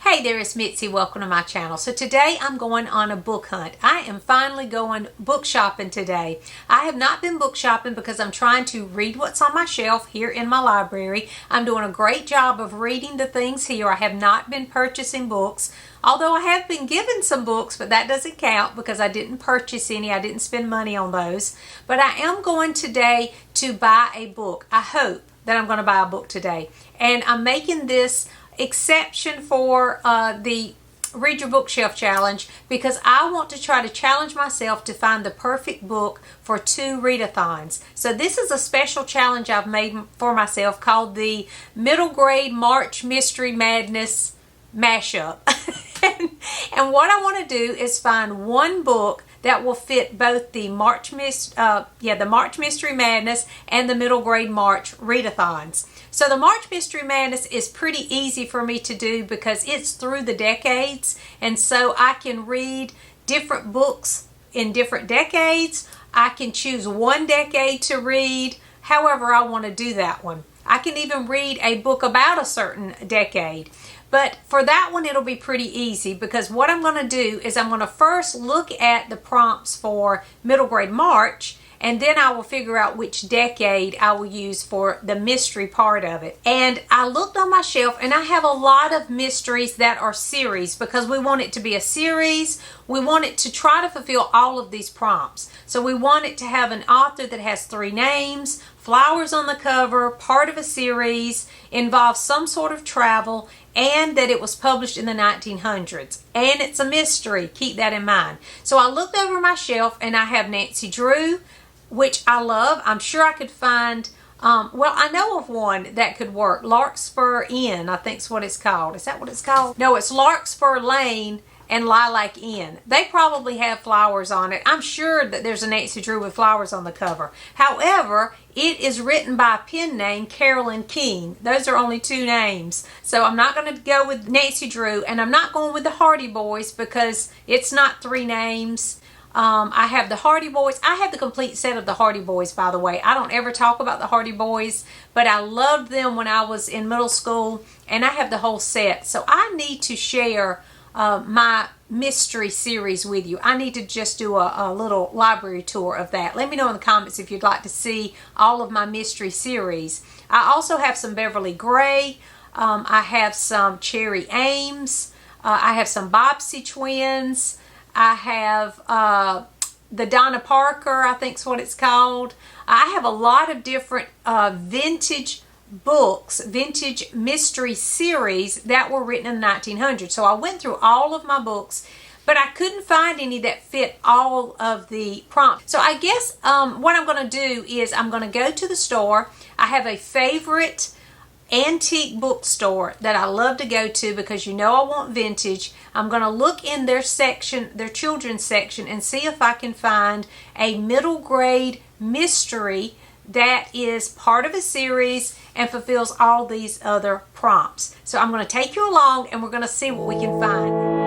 Hey there, it's Mitzi. Welcome to my channel. So today I'm going on a book hunt. I am finally going book shopping today. I have not been book shopping because I'm trying to read what's on my shelf here in my library. I'm doing a great job of reading the things here. I have not been purchasing books, although I have been given some books, but that doesn't count because I didn't purchase any. I didn't spend money on those. But I am going today to buy a book. I hope that I'm going to buy a book today. And I'm making this exception for the Read Your Bookshelf Challenge because I want to try to challenge myself to find the perfect book for 2 readathons. So this is a special challenge I've made for myself called the Middle Grade March Mystery Madness Mashup. and what I want to do is find one book that will fit both the March Mystery Madness and the Middle Grade March readathons. So the March Mystery Madness is pretty easy for me to do because it's through the decades, and so I can read different books in different decades. I can choose one decade to read however I want to do that one. I can even read a book about a certain decade. But for that one, it'll be pretty easy because what I'm going to do is I'm going to first look at the prompts for Middle Grade March, and then I will figure out which decade I will use for the mystery part of it. And I looked on my shelf and I have a lot of mysteries that are series because we want it to be a series. We want it to try to fulfill all of these prompts. So we want it to have an author that has 3 names, flowers on the cover, part of a series, involves some sort of travel, and that it was published in the 1900s. And it's a mystery. Keep that in mind. So I looked over my shelf and I have Nancy Drew, which I love. I'm sure I could find, well, I know of one that could work. Larkspur Inn, I think is what it's called. Is that what it's called? No, it's Larkspur Lane and Lilac Inn. They probably have flowers on it. I'm sure that there's a Nancy Drew with flowers on the cover. However, it is written by a pen name, Carolyn King. Those are only 2 names. So I'm not going to go with Nancy Drew, and I'm not going with the Hardy Boys because it's not 3 names. I have the Hardy Boys. I have the complete set of the Hardy Boys, by the way. I don't ever talk about the Hardy Boys, but I loved them when I was in middle school, and I have the whole set. So I need to share my mystery series with you. I need to just do a little library tour of that. Let me know in the comments if you'd like to see all of my mystery series. I also have some Beverly Gray. I have some Cherry Ames. I have some Bobbsey twins. I have the Donna Parker, I think is what it's called. I have a lot of different vintage books, vintage mystery series that were written in the 1900s. So I went through all of my books, but I couldn't find any that fit all of the prompts. So I guess what I'm going to do is I'm going to go to the store. I have a favorite antique bookstore that I love to go to because you know I want vintage. I'm going to look in their section, their children's section, and see if I can find a middle grade mystery that is part of a series and fulfills all these other prompts. So I'm going to take you along and we're going to see what we can find.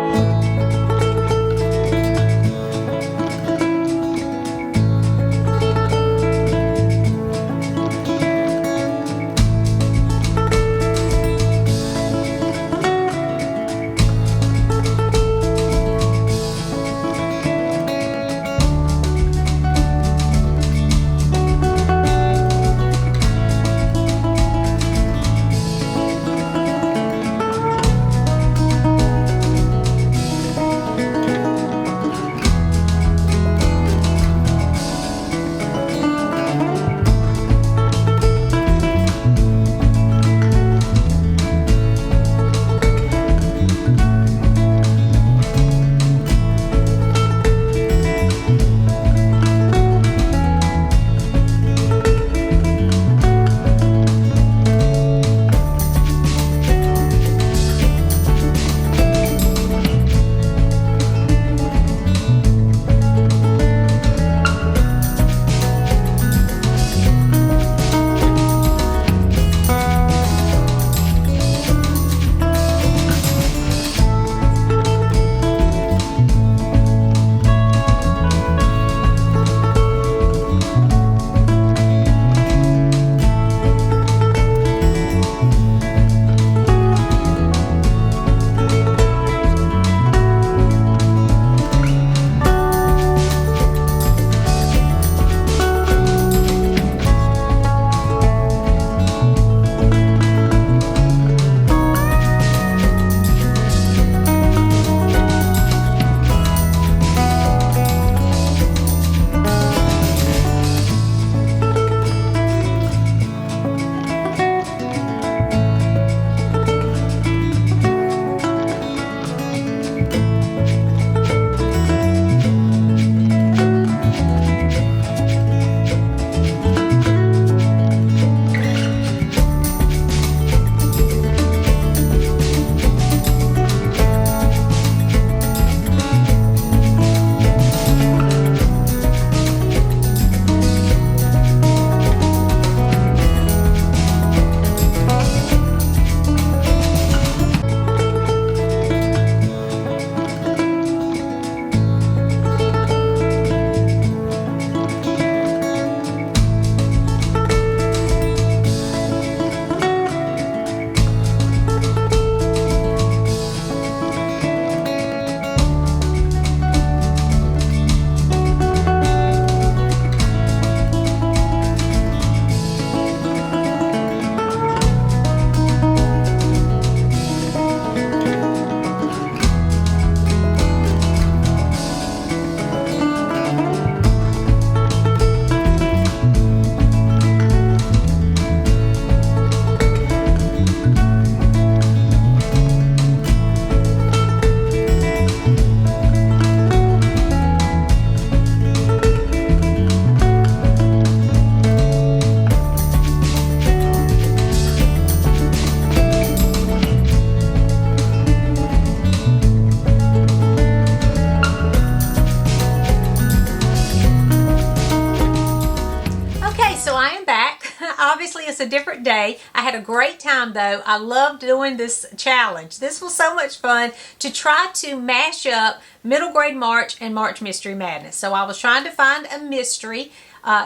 us a different day. I had a great time though. I loved doing this challenge. This was so much fun to try to mash up Middle Grade March and March Mystery Madness. So I was trying to find a mystery.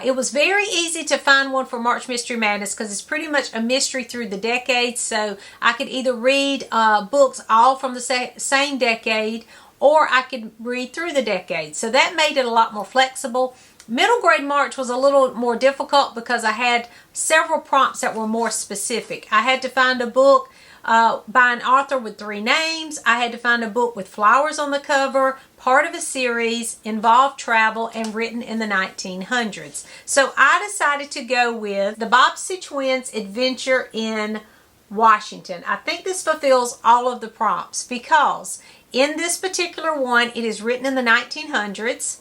It was very easy to find one for March Mystery Madness because it's pretty much a mystery through the decades. So I could either read books all from the same decade, or I could read through the decades. So that made it a lot more flexible. Middle Grade March was a little more difficult because I had several prompts that were more specific. I had to find a book by an author with 3 names. I had to find a book with flowers on the cover, part of a series, involved travel, and written in the 1900s. So I decided to go with the Bobbsey Twins' Adventure in Washington. I think this fulfills all of the prompts because in this particular one, it is written in the 1900s.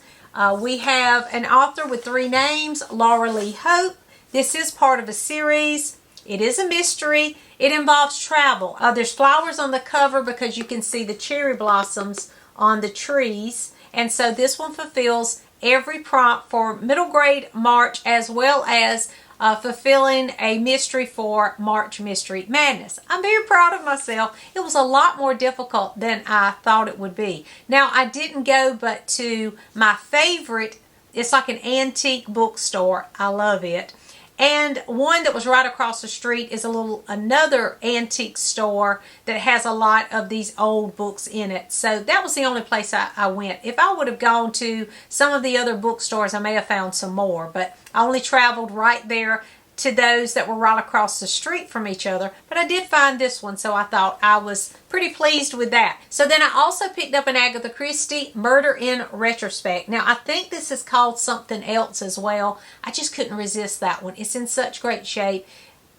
We have an author with 3 names, Laura Lee Hope. This is part of a series. It is a mystery. It involves travel. There's flowers on the cover because you can see the cherry blossoms on the trees. And so this one fulfills every prompt for Middle Grade March, as well as fulfilling a mystery for March Mystery Madness. I'm very proud of myself. It was a lot more difficult than I thought it would be. Now, I didn't go but to my favorite. It's like an antique bookstore. I love it. And one that was right across the street is another antique store that has a lot of these old books in it. So that was the only place I went. If I would have gone to some of the other bookstores, I may have found some more. But I only traveled right there to those that were right across the street from each other. But I did find this one, so I thought I was pretty pleased with that. So then I also picked up an Agatha Christie, Murder in Retrospect. Now, I think this is called something else as well. I just couldn't resist that one. It's in such great shape.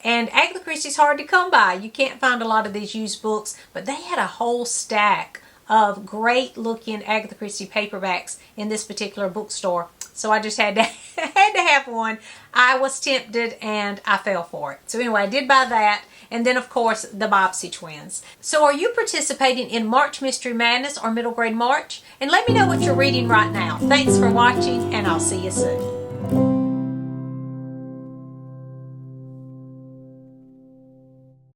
And Agatha Christie's hard to come by. You can't find a lot of these used books, but they had a whole stack of great looking Agatha Christie paperbacks in this particular bookstore. So I just had to have one. I was tempted and I fell for it. So anyway, I did buy that. And then, of course, the Bobbsey Twins. So are you participating in March Mystery Madness or Middle Grade March? And let me know what you're reading right now. Thanks for watching, and I'll see you soon.